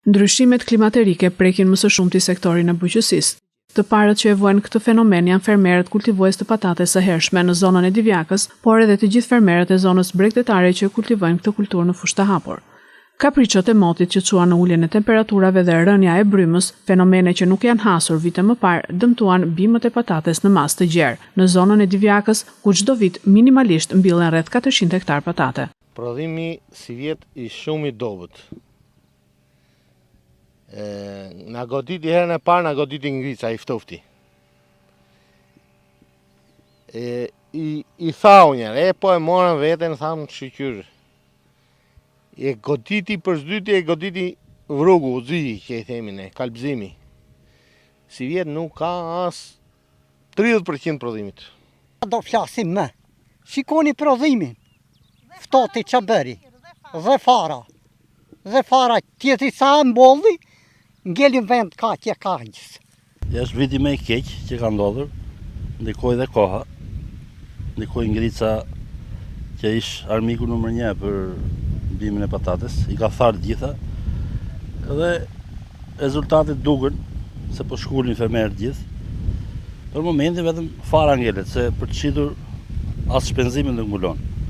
Ndryshimet klimaterike prekin më së shumti sektorin e bujqësisë. Të parët që e vuajnë këtë fenomen janë fermerët kultivues të patates së hershme në zonën e Divjakës, por edhe të gjithë fermerët e zonës bregdetare që kultivojnë këtë kulturë në fushë të hapur. Kapriçot e motit që çuan në uljen e temperaturave dhe rënja e brymës, fenomene që nuk janë hasur vite më parë, dëmtuan bimët e patates në masë të gjerë, në zonën e Divjakës, ku çdo vit minimalisht mbillen rreth 400 hektar patate. Prodhimi si vjet i shumë i dobët. Nga goditi herën e parë, nga goditi ngrica i ftofti. I thau njerë, po e morën veten, thamë shqyqyrë. E goditi për zdyti, e goditi vrugu, zi, që i themin e, kalbzimi. Si vjetë nuk ka as 30% prodhimit. Do flasim me, shikoni prodhimin, ftoti që bëri, dhe fara tjetëri sa mbolli, ngelim vend ka tje ka gjithë. Është viti me i keq që ka ndodhur, ndikoj dhe koha, ndikoj ngrica që ish armiku nëmër 1 për bimin e patates, i ka tharë gjitha, dhe rezultatet duken se po shkullin fermerët gjithë. Për momentin vetëm fara ngelet, se për të qitur asë shpenzimin dhe ngulon.